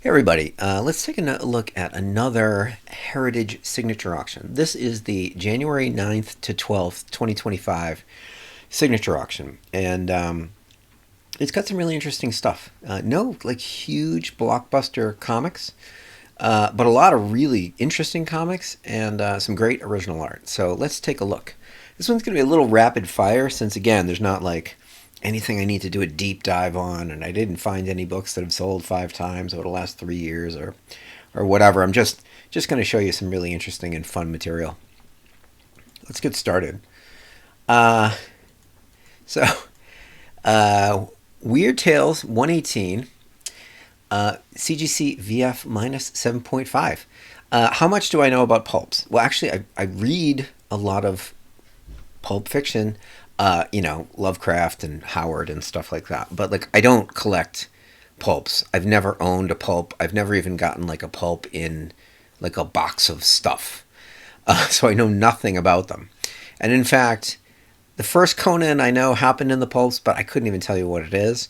Hey everybody, let's take a look at another Heritage Signature Auction. This is the January 9th to 12th, 2025 Signature Auction. And it's got some really interesting stuff. No like huge blockbuster comics, but a lot of really interesting comics and some great original art. So let's take a look. This one's going to be a little rapid fire since, again, there's not like anything I need to do a deep dive on, and I didn't find any books that have sold 5 times over the last 3 years or whatever. I'm just going to show you some really interesting and fun material. Let's get started. Uh, so, uh, Weird Tales 118, CGC VF minus 7.5. How much do I know about pulps? Well, actually, I read a lot of pulp fiction, Lovecraft and Howard and stuff like that. But like, I don't collect pulps. I've never owned a pulp. I've never even gotten like a pulp in like a box of stuff. So I know nothing about them. And in fact, the first Conan I know happened in the pulps, but I couldn't even tell you what it is.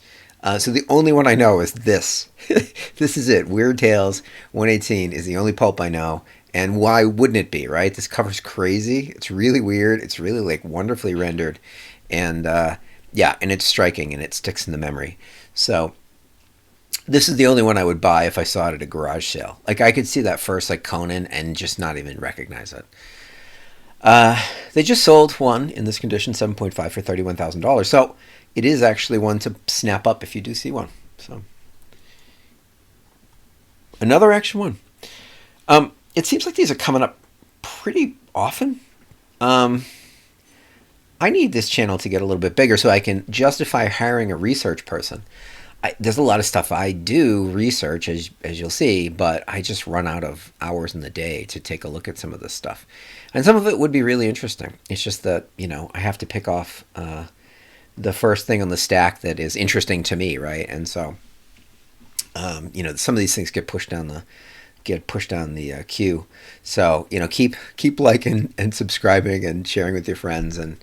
So the only one I know is this. This is it. Weird Tales 118 is the only pulp I know. And why wouldn't it be, right? This cover's crazy. It's really weird. It's really like wonderfully rendered. And yeah, and it's striking and it sticks in the memory. So this is the only one I would buy if I saw it at a garage sale. Like I could see that first like Conan and just not even recognize it. They just sold one in this condition, 7.5 for $31,000. So it is actually one to snap up if you do see one. So another action one. It seems like these are coming up pretty often. Um, I need this channel to get a little bit bigger so I can justify hiring a research person. There's a lot of stuff I do research, as you'll see, but I just run out of hours in the day to take a look at some of this stuff. And some of it would be really interesting. It's just that, I have to pick off the first thing on the stack that is interesting to me, right? And so, some of these things get pushed down the queue. So keep liking and subscribing and sharing with your friends and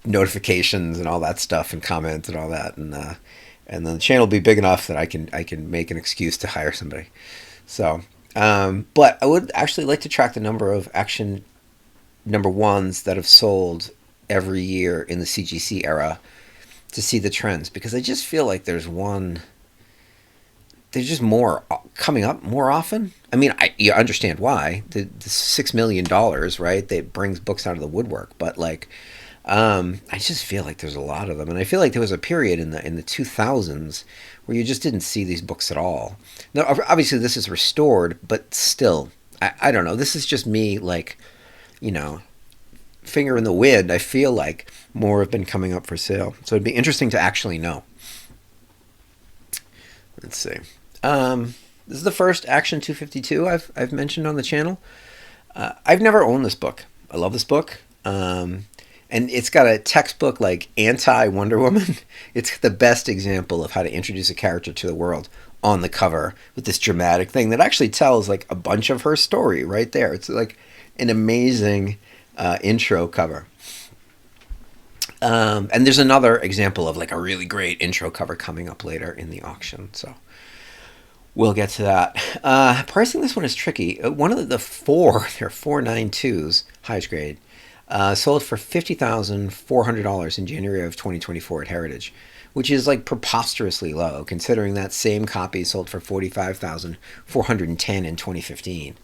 notifications and all that stuff and comments and all that, and then the channel will be big enough that I can make an excuse to hire somebody. So, but I would actually like to track the number of action number ones that have sold every year in the CGC era to see the trends, because I just feel like there's just more coming up more often. I mean, you understand why the $6 million, right? That brings books out of the woodwork, but like, I just feel like there's a lot of them, and I feel like there was a period in the 2000s where you just didn't see these books at all. Now, obviously, this is restored, but still, I don't know. This is just me, like, finger in the wind. I feel like more have been coming up for sale, so it'd be interesting to actually know. Let's see. This is the first Action 252 I've mentioned on the channel. I've never owned this book. I love this book. And it's got a textbook like anti-Wonder Woman. It's the best example of how to introduce a character to the world on the cover with this dramatic thing that actually tells like a bunch of her story right there. It's like an amazing intro cover. And there's another example of like a really great intro cover coming up later in the auction. So we'll get to that. Pricing this one is tricky. One of the four, there are 492s, highest grade, sold for $50,400 in January of 2024 at Heritage, which is like preposterously low, considering that same copy sold for $45,410 in 2015.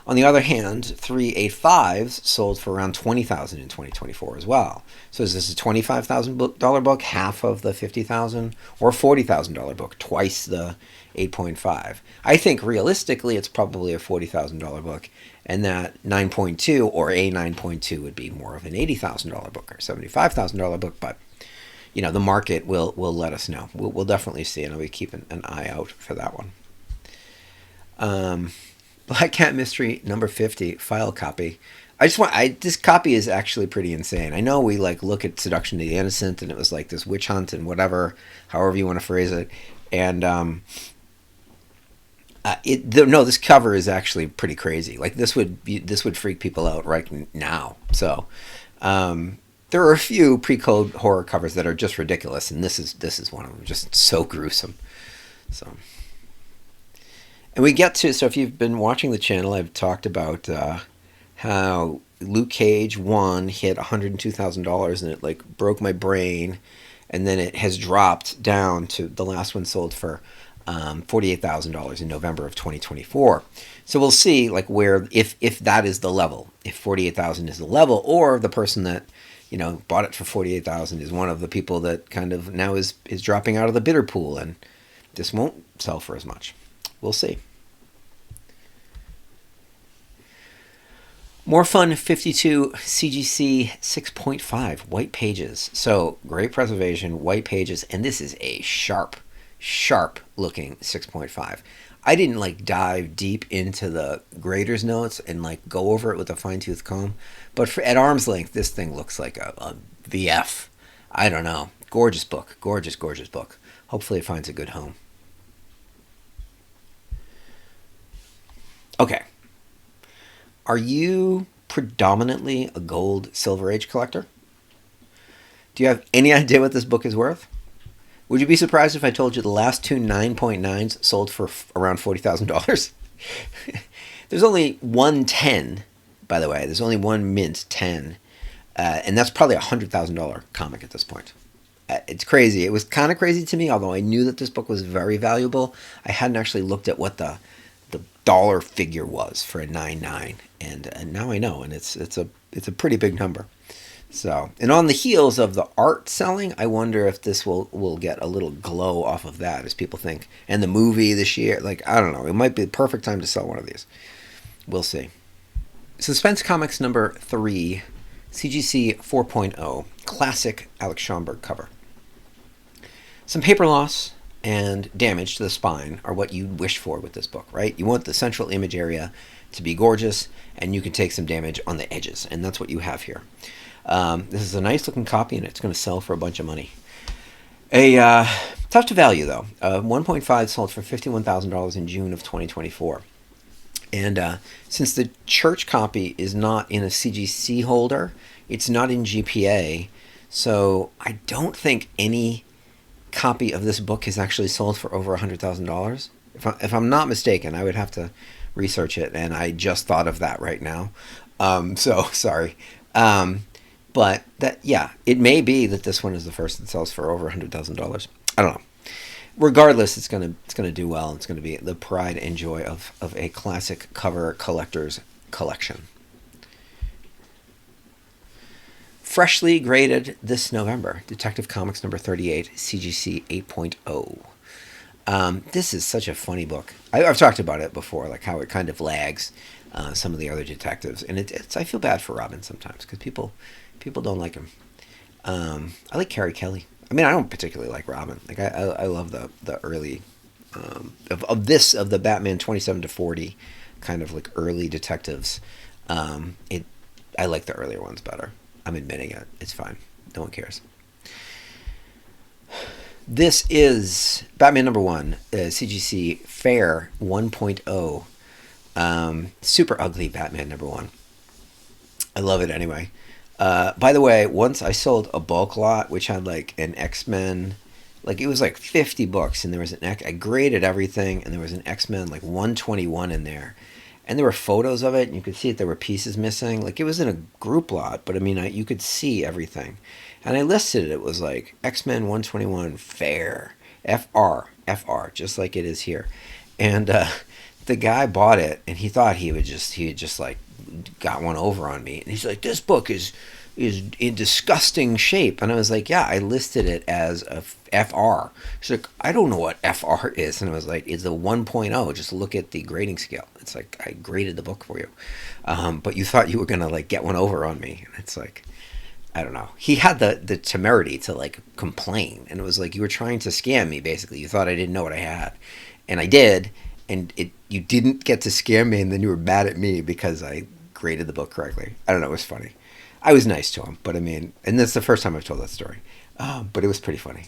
On the other hand, 385s sold for around $20,000 in 2024 as well. So is this a $25,000 book, half of the $50,000, or $40,000 book, twice the 8.5? I think realistically it's probably a $40,000 book, and that 9.2 or a 9.2 would be more of an $80,000 book or $75,000 book, but the market will let us know. We'll definitely see, and I'll be keeping an eye out for that one. Black Cat Mystery number 50 file copy. This copy is actually pretty insane. I know we like look at Seduction to the Innocent and it was like this witch hunt and whatever, however you want to phrase it, and this cover is actually pretty crazy. Like this would freak people out right now. So there are a few pre-code horror covers that are just ridiculous, and this is one of them, just so gruesome. So And we get to, so if you've been watching the channel, I've talked about how Luke Cage 1 hit $102,000 and it like broke my brain. And then it has dropped down to the last one sold for $48,000 in November of 2024. So we'll see like where, if that is the level, if 48,000 is the level, or the person that bought it for 48,000 is one of the people that kind of now is dropping out of the bidder pool and this won't sell for as much. We'll see. More Fun 52 CGC 6.5 white pages. So great preservation, white pages, and this is a sharp looking 6.5. I didn't like dive deep into the grader's notes and like go over it with a fine tooth comb, but at arm's length, this thing looks like a VF. I don't know. Gorgeous book. Gorgeous book. Hopefully it finds a good home. Okay. Are you predominantly a gold Silver Age collector? Do you have any idea what this book is worth? Would you be surprised if I told you the last two 9.9s sold for around $40,000? There's only one 10, by the way. There's only one mint 10. And that's probably a $100,000 comic at this point. It's crazy. It was kind of crazy to me, although I knew that this book was very valuable. I hadn't actually looked at what the dollar figure was for a 9.9, and now I know, and it's a pretty big number. So, and on the heels of the art selling, I wonder if this will get a little glow off of that, as people think. And the movie this year, like, I don't know, it might be the perfect time to sell one of these. We'll see. Suspense Comics number 3, CGC 4.0, classic Alex Schomburg cover. Some paper loss and damage to the spine are what you wish for with this book, right? You want the central image area to be gorgeous, and you can take some damage on the edges, and that's what you have here. This is a nice looking copy, and it's going to sell for a bunch of money. Tough to value, though. 1.5 sold for $51,000 in June of 2024. And since the church copy is not in a CGC holder, it's not in GPA, so I don't think any copy of this book is actually sold for over $100,000. If I'm not mistaken, I would have to research it, and I just thought of that right now. So sorry. But that, yeah, it may be that this one is the first that sells for over $100,000. I don't know. Regardless, it's gonna do well. It's gonna be the pride and joy of a classic cover collector's collection. Freshly graded this November, Detective Comics number 38, CGC 8.0. This is such a funny book. I've talked about it before, like how it kind of lags some of the other detectives, and I feel bad for Robin sometimes because people don't like him. I like Carrie Kelly. I mean, I don't particularly like Robin. Like I love the early of the Batman 27 to 40 kind of like early detectives. I like the earlier ones better. I'm admitting it. It's fine. No one cares. This is Batman number 1, CGC Fair 1.0. Super ugly Batman number 1. I love it anyway. By the way, once I sold a bulk lot, which had like an X-Men, like it was like 50 books, and there was I graded everything, and there was an X-Men like 121 in there. And there were photos of it, and you could see that there were pieces missing. Like, it was in a group lot, but I mean, you could see everything. And I listed it. It was like X-Men 121 Fair, FR, just like it is here. And the guy bought it, and he thought he had just like got one over on me. And he's like, this book is in disgusting shape. And I was like, yeah, I listed it as a FR. She's like, I don't know what FR is. And I was like, it's a 1.0. Just look at the grading scale. It's like, I graded the book for you. But you thought you were going to like get one over on me. And it's like, I don't know. He had the temerity to like complain. And it was like, you were trying to scam me, basically. You thought I didn't know what I had. And I did. And you didn't get to scam me. And then you were mad at me because I graded the book correctly. I don't know. It was funny. I was nice to him, but I mean, and that's the first time I've told that story. But it was pretty funny.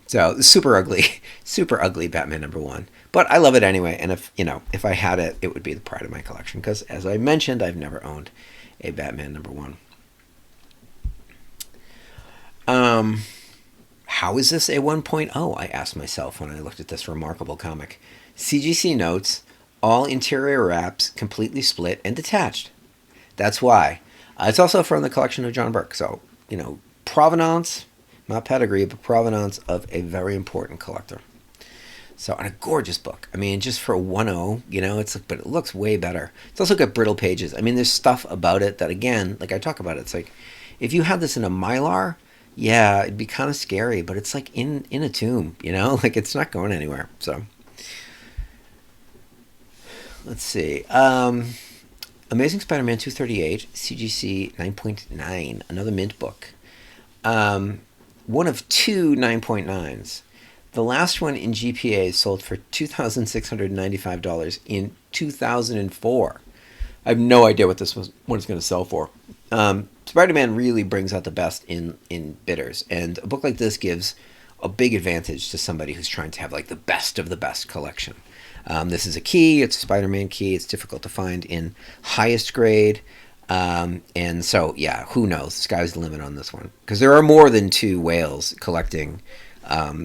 So super ugly Batman number 1. But I love it anyway. And if I had it, it would be the pride of my collection. Because as I mentioned, I've never owned a Batman number 1. How is this a 1.0? I asked myself when I looked at this remarkable comic. CGC notes, All interior wraps completely split and detached. That's why. It's also from the collection of John Burke. So, provenance, not pedigree, but provenance of a very important collector. So, and a gorgeous book. I mean, just for a 1.0, but it looks way better. It's also got brittle pages. I mean, there's stuff about it that, again, like I talk about it, it's like, if you had this in a Mylar, yeah, it'd be kind of scary, but it's like in a tomb, like it's not going anywhere. So, let's see. Amazing Spider-Man 238, CGC 9.9, another mint book. One of two 9.9s. The last one in GPA sold for $2,695 in 2004. I have no idea what this one is going to sell for. Spider-Man really brings out the best in bidders, and a book like this gives a big advantage to somebody who's trying to have like the best of the best collection. This is a key. It's a Spider-Man key. It's difficult to find in highest grade. And so, yeah, who knows? The sky's the limit on this one. Because there are more than two whales collecting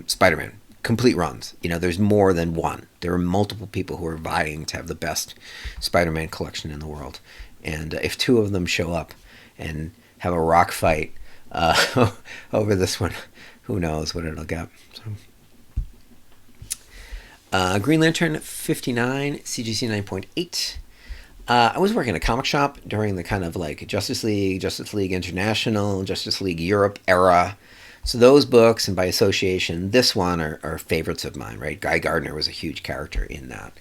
Spider-Man complete runs. There's more than one. There are multiple people who are vying to have the best Spider-Man collection in the world. And if two of them show up and have a rock fight over this one, who knows what it'll get. So. Green Lantern 59, CGC 9.8. I was working at a comic shop during the kind of like Justice League International, Justice League Europe era. So those books, and by association, this one are favorites of mine, right? Guy Gardner was a huge character in that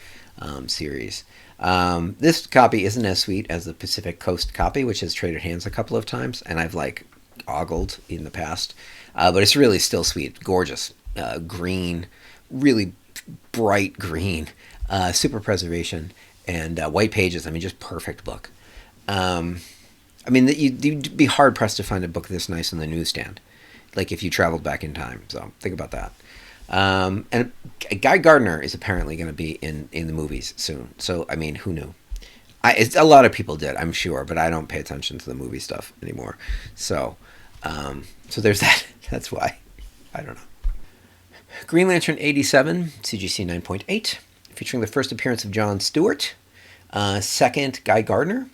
series. This copy isn't as sweet as the Pacific Coast copy, which has traded hands a couple of times, and I've like ogled in the past. But it's really still sweet, gorgeous, green, really bright green, super preservation, and white pages. I mean, just perfect book. I mean, you'd be hard pressed to find a book this nice on the newsstand, like if you traveled back in time. So think about that. And Guy Gardner is apparently going to be in the movies soon. So I mean, who knew? A lot of people did, I'm sure, but I don't pay attention to the movie stuff anymore. So there's that. That's why. I don't know. Green Lantern 87, CGC 9.8, featuring the first appearance of John Stewart, second Guy Gardner,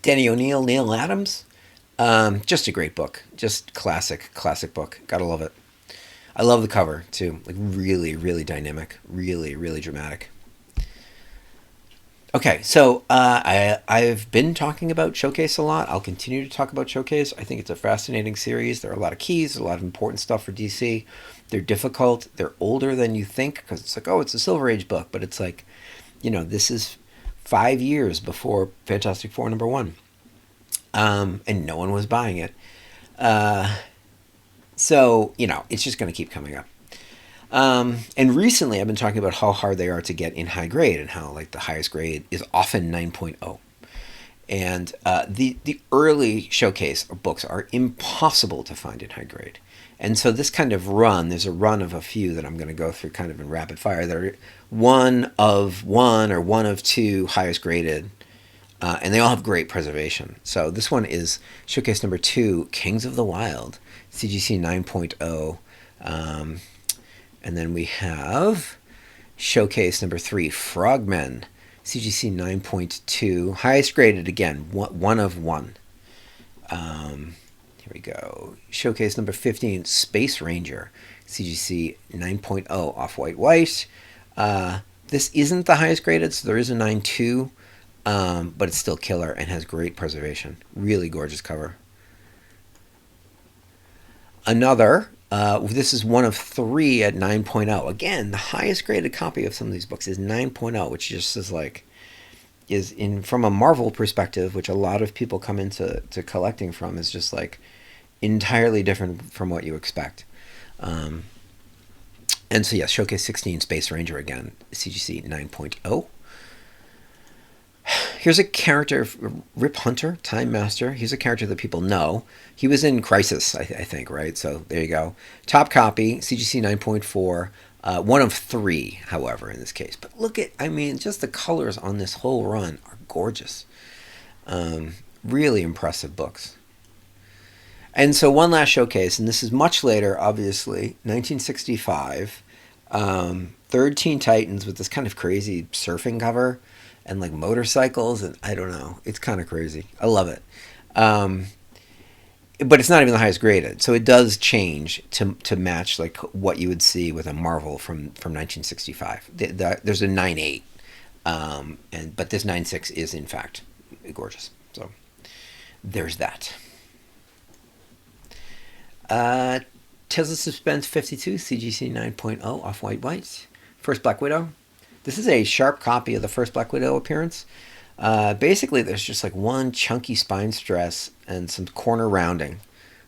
Denny O'Neil, Neil Adams. Just a great book. Just classic book. Gotta love it. I love the cover, too. Like, really, really dynamic. Really, really dramatic. Okay, so I've been talking about Showcase a lot. I'll continue to talk about Showcase. I think it's a fascinating series. There are a lot of keys, a lot of important stuff for DC. They're difficult. They're older than you think, because it's like, oh, it's a Silver Age book. But it's like, this is 5 years before Fantastic Four #1. And no one was buying it. So, it's just going to keep coming up. And recently I've been talking about how hard they are to get in high grade, and how like the highest grade is often 9.0. And the early Showcase books are impossible to find in high grade. And so this kind of run, there's a run of a few that I'm going to go through kind of in rapid fire that are one of one or one of two highest graded. And they all have great preservation. So this one is Showcase #2, Kings of the Wild, CGC 9.0. And then we have Showcase #3, Frogmen, CGC 9.2, highest graded again, one of one. Here we go. Showcase #15, Space Ranger, CGC 9.0, off-white white. This isn't the highest graded, so there is a 9.2, but it's still killer and has great preservation. Really gorgeous cover. Another, this is one of three at 9.0. Again, the highest graded copy of some of these books is 9.0, which just is like, from a Marvel perspective, which a lot of people come into collecting from, is just like entirely different from what you expect. And so, yes, Showcase 16, Space Ranger again, CGC 9.0. Here's a character, Rip Hunter, Time Master. He's a character that people know. He was in Crisis, I think, right? So there you go. Top copy, CGC 9.4. One of three, however, in this case. But look at, just the colors on this whole run are gorgeous. Really impressive books. And so one last Showcase, and this is much later, obviously, 1965. Third Teen Titans with this kind of crazy surfing cover and like motorcycles, and I don't know. It's kind of crazy. I love it. Um, but it's not even the highest graded, so it does change to match like what you would see with a Marvel from 1965. There's a 9.8, and but this 9.6 is in fact gorgeous. So there's that. Uh, Tales of Suspense 52, CGC 9.0, off white white. First Black Widow. This is a sharp copy of the first Black Widow appearance. Basically, there's just like one chunky spine stress and some corner rounding.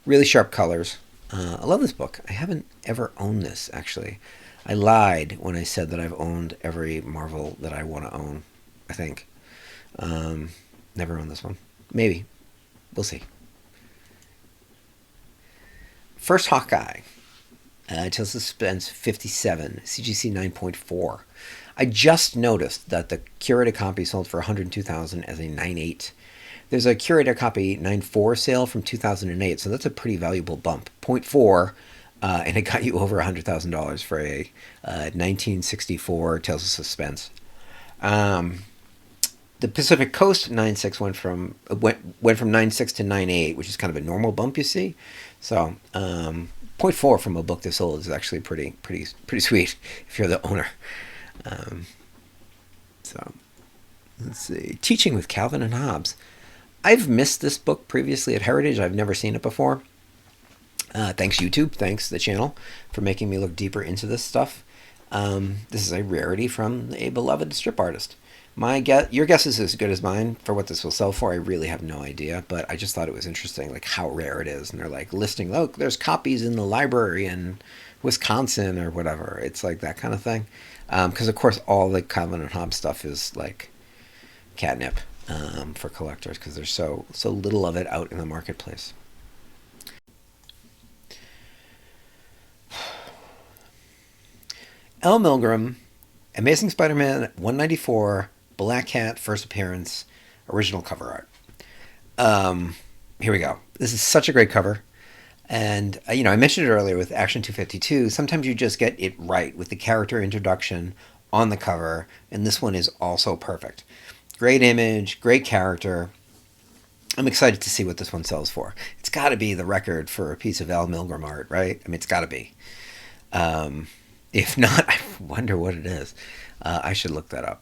Really sharp colors. I love this book. I haven't ever owned this, actually. I lied when I said that I've owned every Marvel that I want to own, I think. Um, Never owned this one. Maybe. We'll see. First Hawkeye. Tales of Suspense 57, CGC 9.4. I just noticed that the curated copy sold for 102,000 as a 9.8. There's a curated copy 9.4 sale from 2008, so that's a pretty valuable bump. Point 0.4, and it got you over $100,000 for a 1964 Tales of Suspense. Um, the Pacific Coast 9.6 went from 9.6 to 9.8, which is kind of a normal bump, you see. So point 0.4 from a book this old is actually pretty sweet if you're the owner. Um, so let's see. Teaching with Calvin and Hobbes. I've missed this book previously at Heritage. I've never seen it before. Thanks YouTube, thanks the channel for making me look deeper into this stuff. This is a rarity from a beloved strip artist. Your guess is as good as mine for what this will sell for. I really have no idea, but I just thought it was interesting, like how rare it is. And they're like listing, look, there's copies in the library in Wisconsin or whatever. It's like that kind of thing. Because of course all the Calvin and Hobbes stuff is like catnip for collectors because there's so little of it out in the marketplace. L. Milgrom, Amazing Spider-Man 194, Black Cat first appearance, original cover art. Here we go. This is such a great cover. And, I mentioned it earlier with Action 252. Sometimes you just get it right with the character introduction on the cover. And this one is also perfect. Great image, great character. I'm excited to see what this one sells for. It's got to be the record for a piece of Al Milgrom art, right? I mean, it's got to be. If not, I wonder what it is. I should look that up.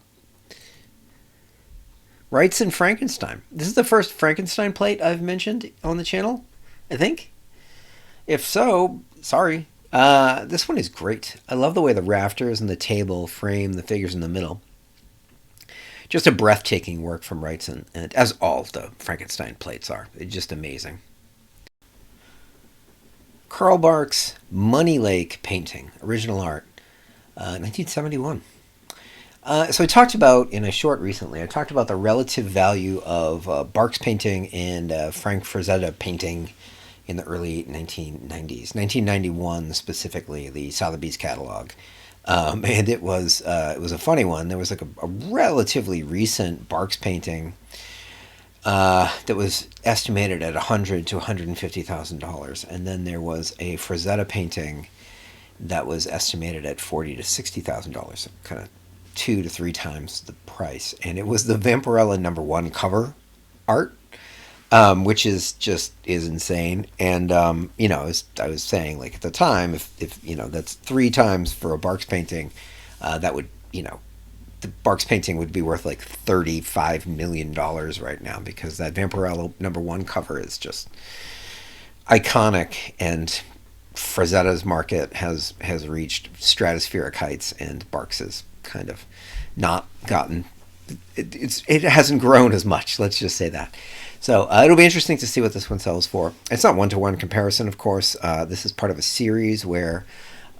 Wrights and Frankenstein. This is the first Frankenstein plate I've mentioned on the channel, I think. If so, sorry. This one is great. I love the way the rafters and the table frame the figures in the middle. Just a breathtaking work from Wrights, and as all the Frankenstein plates are. It's just amazing. Carl Barks' Money Lake painting, original art, 1971. So I talked about, in a short recently, I talked about the relative value of Barks painting and Frank Frazetta painting in the early 1990s. 1991 specifically, the Sotheby's catalog. And it was a funny one. There was like a relatively recent Barks painting that was estimated at $100,000 to $150,000, and then there was a Frazetta painting that was estimated at $40,000 to $60,000, kind of 2 to 3 times the price, and it was the Vampirella #1 cover art, which is insane. And I was saying, like, at the time, if that's 3 times for a Barks painting, that would the Barks painting would be worth like $35 million right now, because that Vampirella #1 cover is just iconic, and Frazetta's market has reached stratospheric heights, and Barks has kind of not gotten it hasn't grown as much. Let's just say that. So it'll be interesting to see what this one sells for. It's not one-to-one comparison, of course. This is part of a series where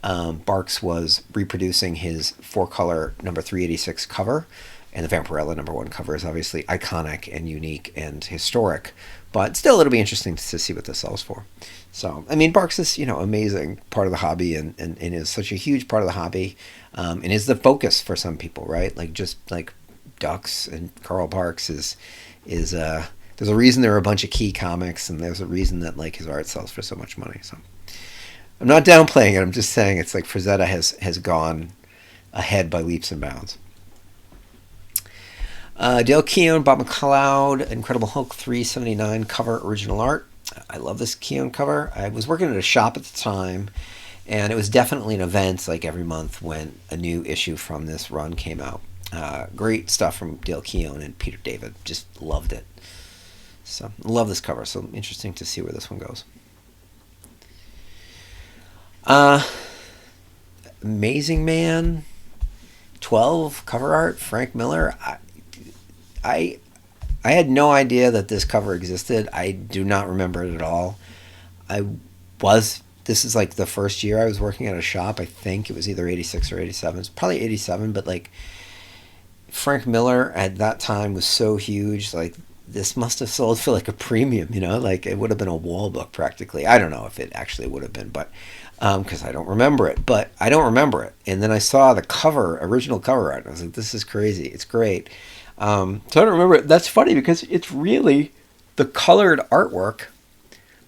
Barks was reproducing his 4-color number 386 cover, and the Vampirella #1 cover is obviously iconic and unique and historic, but still it'll be interesting to see what this sells for. So, I mean, Barks is, amazing part of the hobby, and is such a huge part of the hobby, and is the focus for some people, right? Like, just like Ducks and Carl Barks is there's a reason there are a bunch of key comics, and there's a reason that, like, his art sells for so much money. So I'm not downplaying it. I'm just saying it's like Frazetta has gone ahead by leaps and bounds. Dale Keown, Bob McLeod, Incredible Hulk 379 cover, original art. I love this Keown cover. I was working at a shop at the time, and it was definitely an event like every month when a new issue from this run came out. Great stuff from Dale Keown and Peter David. Just loved it. So love this cover. So interesting to see where this one goes. Amazing Man 12 cover art, Frank Miller. I I had no idea that this cover existed. I do not remember it at all. I was This is like the first year I was working at a shop. I think it was either 86 or 87. It's probably 87, but like Frank Miller at that time was so huge. Like this must have sold for like a premium, like it would have been a wall book practically. I don't know if it actually would have been, but because I don't remember it, but I don't remember it. And then I saw the cover, original cover art, and I was like, this is crazy. It's great. So I don't remember it. That's funny because it's really the colored artwork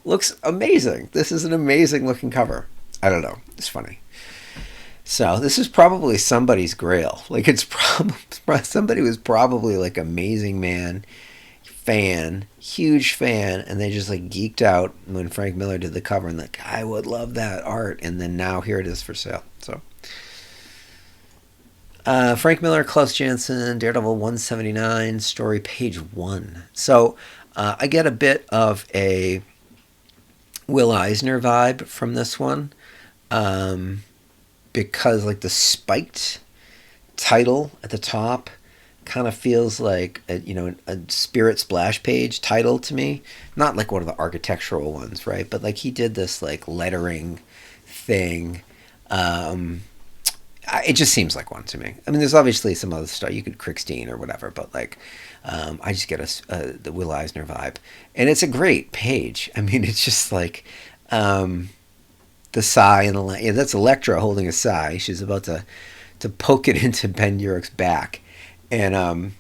looks amazing. This is an amazing looking cover. I don't know. It's funny. So this is probably somebody's grail. Like it's probably somebody was probably like Amazing Man fan, huge fan, and they just like geeked out when Frank Miller did the cover and like I would love that art, and then now here it is for sale. So Frank Miller, Klaus Janson, Daredevil 179, story page 1. So I get a bit of a Will Eisner vibe from this one, because like the spiked title at the top kind of feels like a Spirit Splash page title to me. Not like one of the architectural ones, right? But like he did this like lettering thing. It just seems like one to me. I mean, there's obviously some other stuff. You could Crickstein or whatever, but like I just get the Will Eisner vibe, and it's a great page. I mean, it's just like the sai and that's Elektra holding a sai. She's about to poke it into Ben Urich's back, and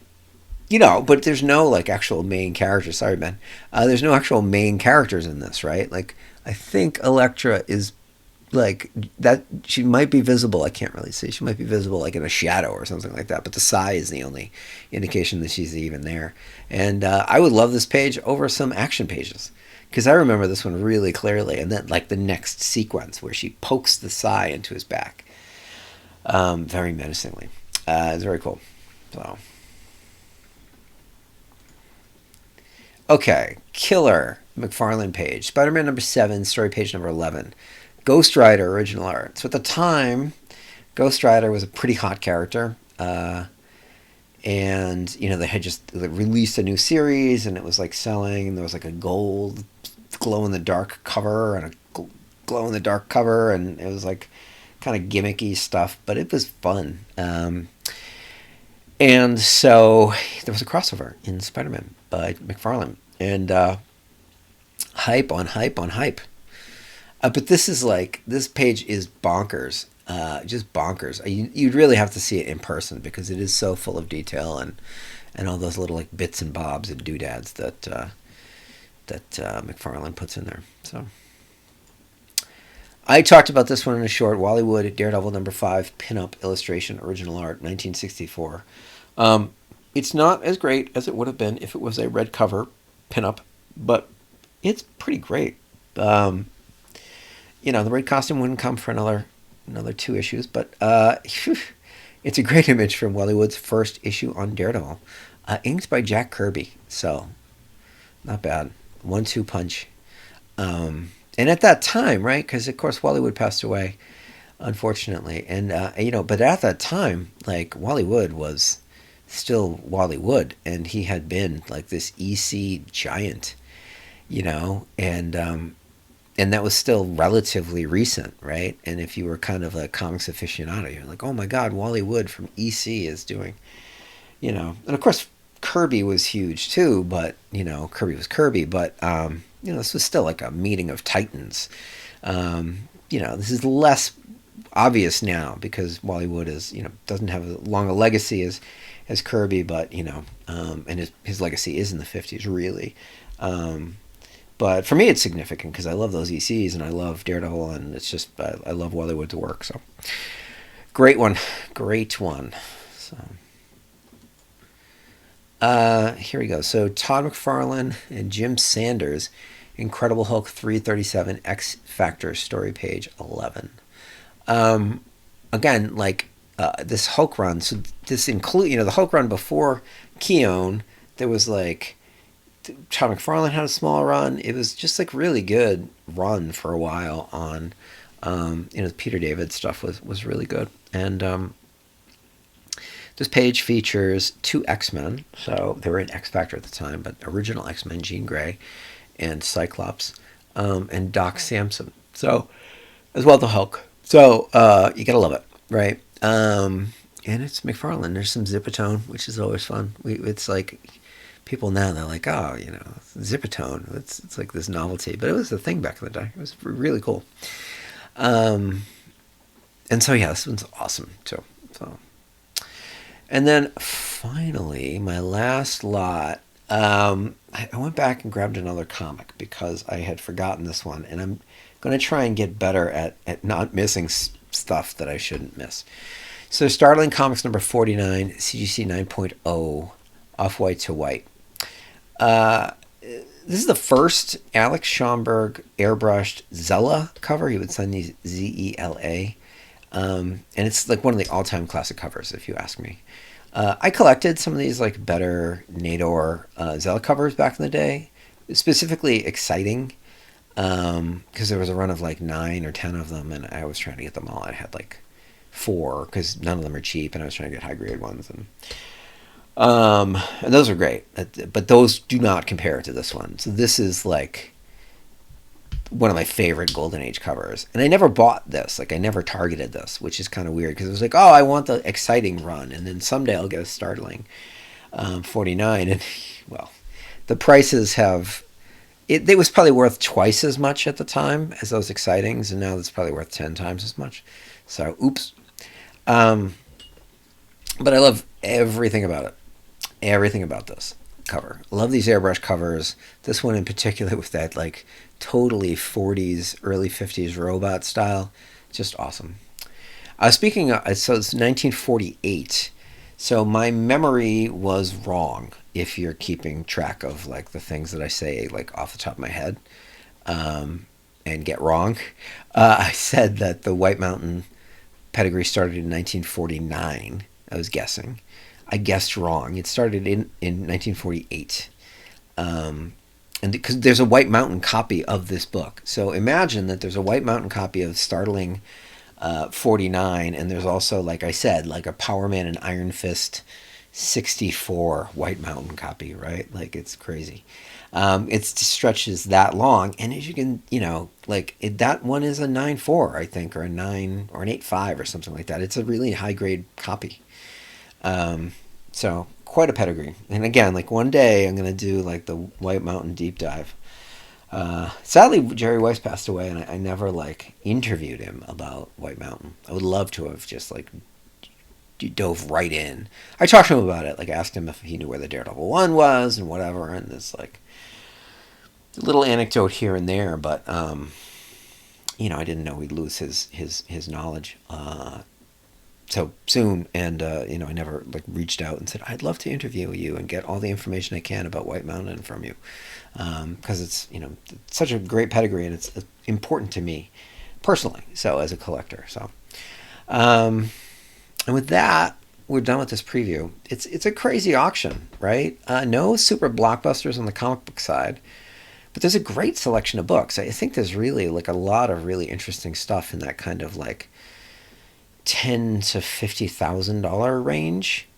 but there's no like actual main characters. Sorry, Ben. There's no actual main characters in this, right? Like I think Elektra is like that. She might be visible. I can't really see. She might be visible like in a shadow or something like that. But the sai is the only indication that she's even there. And I would love this page over some action pages because I remember this one really clearly. And then like the next sequence where she pokes the sai into his back, very menacingly. It's very cool. So okay, Killer McFarlane page, Spider-Man number 7, story page number 11. Ghost Rider original art. So at the time, Ghost Rider was a pretty hot character, and they had just released a new series, and it was like selling. And there was like a gold glow in the dark cover and a glow in the dark cover, and it was like kind of gimmicky stuff, but it was fun. And so there was a crossover in Spider-Man by McFarlane, and hype on hype on hype. But this page is bonkers, just bonkers. You'd really have to see it in person because it is so full of detail and all those little like bits and bobs and doodads that McFarlane puts in there. So I talked about this one in a short. Wally Wood, Daredevil number 5, pinup illustration, original art, 1964. It's not as great as it would have been if it was a red cover pinup, but it's pretty great. The red costume wouldn't come for another 2 issues, but it's a great image from Wally Wood's first issue on Daredevil, inked by Jack Kirby. So not bad. 1-2 punch. And at that time, right? Because of course Wally Wood passed away, unfortunately, and but at that time, like Wally Wood was still Wally Wood, and he had been like this EC giant, and that was still relatively recent, right? And if you were kind of a comics aficionado, you're like, oh my God, Wally Wood from EC is doing, and of course Kirby was huge too, but Kirby was Kirby, but this was still like a meeting of titans. This is less obvious now because Wally Wood is, doesn't have as long a legacy as Kirby, but and his legacy is in the 50s really. But for me, it's significant because I love those ECs and I love Daredevil, and it's just I love Weatherwood's work. So great one, great one. So here we go. So Todd McFarlane and Jim Sanders, Incredible Hulk 337 X Factor story page 11. Again, like this Hulk run. So this include the Hulk run before Keown. There was like Todd McFarlane had a small run. It was just like really good run for a while on, the Peter David stuff was really good. And this page features two X-Men. So they were in X Factor at the time, but original X-Men, Jean Grey and Cyclops, and Doc Samson. So as well the Hulk. So you gotta love it, right? And it's McFarlane. There's some Zipatone, which is always fun. It's like people now they're like, oh, Zipatone. It's like this novelty, but it was a thing back in the day. It was really cool. And so yeah, this one's awesome too. So, and then finally, my last lot. I went back and grabbed another comic because I had forgotten this one, and I'm going to try and get better at not missing stuff that I shouldn't miss. So Startling Comics number 49, CGC 9.0, Off-White to White. This is the first Alex Schomburg airbrushed Zella cover. He would sign these Zela. And it's like one of the all-time classic covers, if you ask me. I collected some of these like better Nador Zella covers back in the day, specifically Exciting, because there was a run of like 9 or 10 of them, and I was trying to get them all. I had like 4 because none of them are cheap, and I was trying to get high grade ones, and those are great, but those do not compare to this one. So this is like one of my favorite Golden Age covers, and I never bought this. Like I never targeted this, which is kind of weird because it was like, oh, I want the Exciting run, and then someday I'll get a Startling 49, and well, the prices have. It was probably worth twice as much at the time as those Excitings, and now it's probably worth 10 times as much. So, oops. But I love everything about it. Everything about this cover. Love these airbrush covers. This one in particular with that like totally 40s, early 50s robot style. Just awesome. Speaking of, so it's 1948. So my memory was wrong if you're keeping track of like the things that I say like off the top of my head and get wrong. I said that the White Mountain pedigree started in 1949. I was guessing. I guessed wrong. It started in 1948. And because there's a White Mountain copy of this book. So imagine that there's a White Mountain copy of Startling 49, and there's also, like I said, like a Power Man and Iron Fist 64 White Mountain copy, right? Like it's crazy. It stretches that long, and as you can, that one is a 9.4, I think, or a 9 or an 8.5 or something like that. It's a really high grade copy. So quite a pedigree. And again, like one day I'm gonna do like the White Mountain deep dive. Sadly, Jerry Weiss passed away, and I never like interviewed him about White Mountain. I would love to have just like dove right in. I talked to him about it, like asked him if he knew where the Daredevil 1 was and whatever, and this like little anecdote here and there, but I didn't know he'd lose his knowledge so soon, and I never like reached out and said I'd love to interview you and get all the information I can about White Mountain from you, because it's it's such a great pedigree, and it's important to me personally, so as a collector. So and with that, we're done with this preview. It's a crazy auction, right? No super blockbusters on the comic book side, but there's a great selection of books. I think there's really like a lot of really interesting stuff in that kind of like $10,000 to $50,000 range.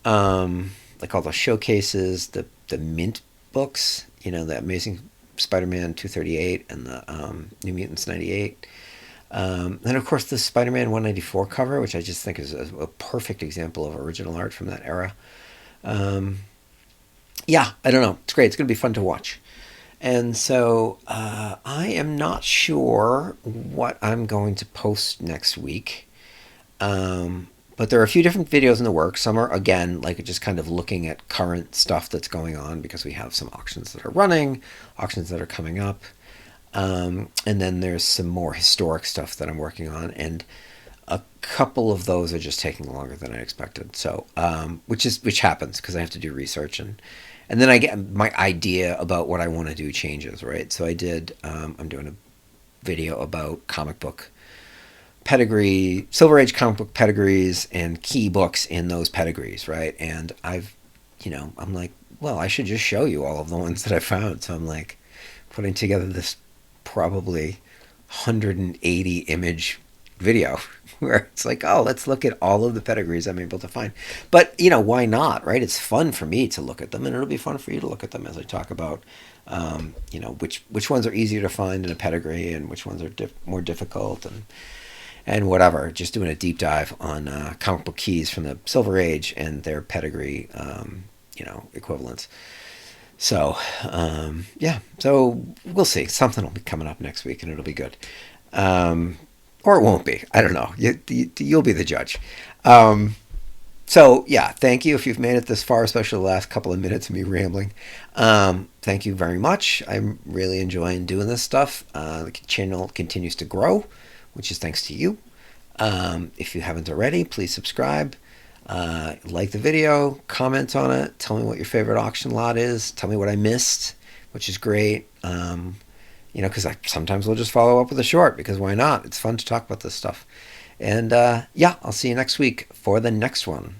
Like all the showcases, the mint books, the Amazing Spider-Man 238 and the New Mutants 98. And of course the Spider-Man 194 cover, which I just think is a perfect example of original art from that era. Yeah, I don't know. It's great. It's going to be fun to watch. And so I am not sure what I'm going to post next week. But there are a few different videos in the works. Some are, again, like just kind of looking at current stuff that's going on because we have some auctions that are running, auctions that are coming up. And then there's some more historic stuff that I'm working on. And a couple of those are just taking longer than I expected. So, which happens because I have to do research and then I get my idea about what I want to do changes, right? So I'm doing a video about comic book pedigree, Silver Age comic book pedigrees and key books in those pedigrees, right? And I'm like, well, I should just show you all of the ones that I found. So I'm like putting together this probably 180 image video where it's like, oh, let's look at all of the pedigrees I'm able to find. But, why not, right? It's fun for me to look at them, and it'll be fun for you to look at them as I talk about, which ones are easier to find in a pedigree and which ones are more difficult and whatever. Just doing a deep dive on comic book keys from the Silver Age and their pedigree, equivalents. So, yeah, so we'll see. Something will be coming up next week and it'll be good. Or it won't be. I don't know. You'll be the judge. So, yeah, thank you if you've made it this far, especially the last couple of minutes of me rambling. Thank you very much. I'm really enjoying doing this stuff. The channel continues to grow, which is thanks to you. If you haven't already, please subscribe. Like the video, comment on it, tell me what your favorite auction lot is, tell me what I missed, which is great. Because I sometimes we'll just follow up with a short because why not? It's fun to talk about this stuff. And yeah, I'll see you next week for the next one.